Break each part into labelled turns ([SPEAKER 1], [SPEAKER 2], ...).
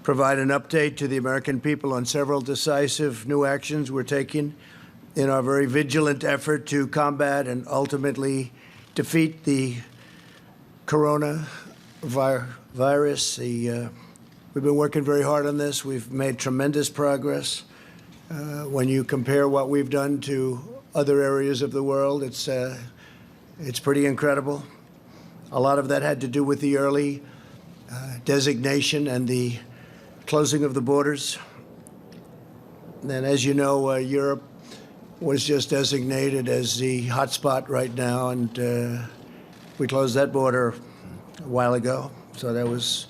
[SPEAKER 1] provide an update to the American people on several decisive new actions we're taking in our very vigilant effort to combat and ultimately defeat the coronavirus. We've been working very hard on this. We've made tremendous progress. When you compare what we've done to other areas of the world, it's pretty incredible. A lot of that had to do with the early designation and the closing of the borders. And as you know, Europe was just designated as the hotspot right now, and we closed that border a while ago. So that was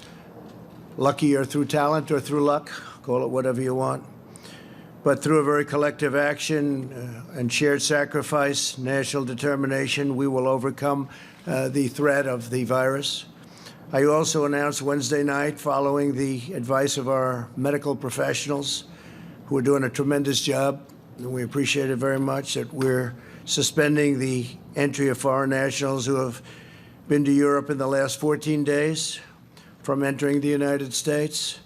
[SPEAKER 1] lucky, or through talent or through luck, call it whatever you want. But through a very collective action and shared sacrifice, national determination, we will overcome the threat of the virus. I also announced Wednesday night, following the advice of our medical professionals, who are doing a tremendous job, and we appreciate it very much, that we're suspending the entry of foreign nationals who have been to Europe in the last 14 days from entering the United States.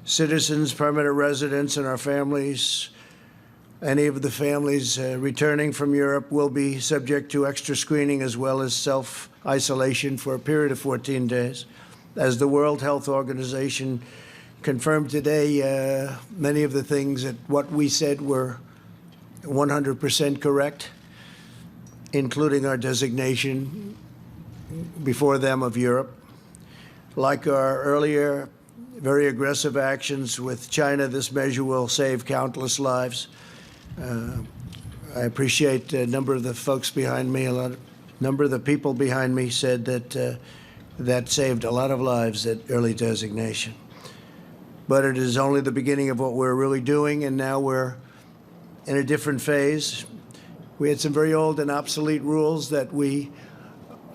[SPEAKER 1] Citizens, permanent residents, and our families, any of the families returning from Europe, will be subject to extra screening as well as self-isolation for a period of 14 days. As the World Health Organization confirmed today, many of the things that what we said were 100% correct, including our designation before them of Europe. Like our earlier very aggressive actions with China, this measure will save countless lives. I appreciate a number of the folks behind me, number of the people behind me said that that saved a lot of lives, that early designation. But it is only the beginning of what we're really doing, and now we're in a different phase. We had some very old and obsolete rules that we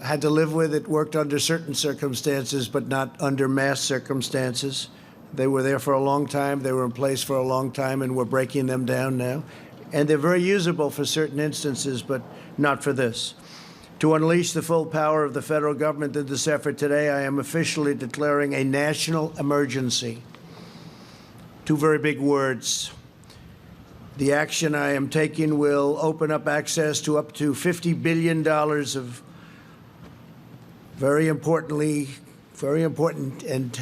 [SPEAKER 1] had to live with. It worked under certain circumstances, but not under mass circumstances. They were there for a long time. They were in place for a long time, and we're breaking them down now. And they're very usable for certain instances, but not for this. To unleash the full power of the federal government in this effort today, I am officially declaring a national emergency. Two very big words. The action I am taking will open up access to up to $50 billion of very important and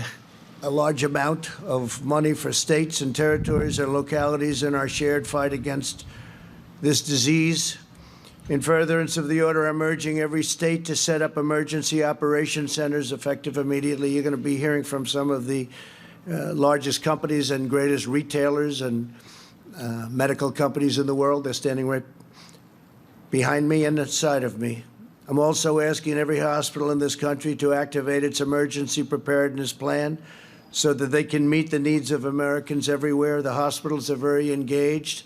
[SPEAKER 1] a large amount of money for states and territories and localities in our shared fight against this disease. In furtherance of the order, I'm urging every state to set up emergency operation centers effective immediately. You're going to be hearing from some of the largest companies and greatest retailers and medical companies in the world. They're standing right behind me and inside of me. I'm also asking every hospital in this country to activate its emergency preparedness plan so that they can meet the needs of Americans everywhere. The hospitals are very engaged.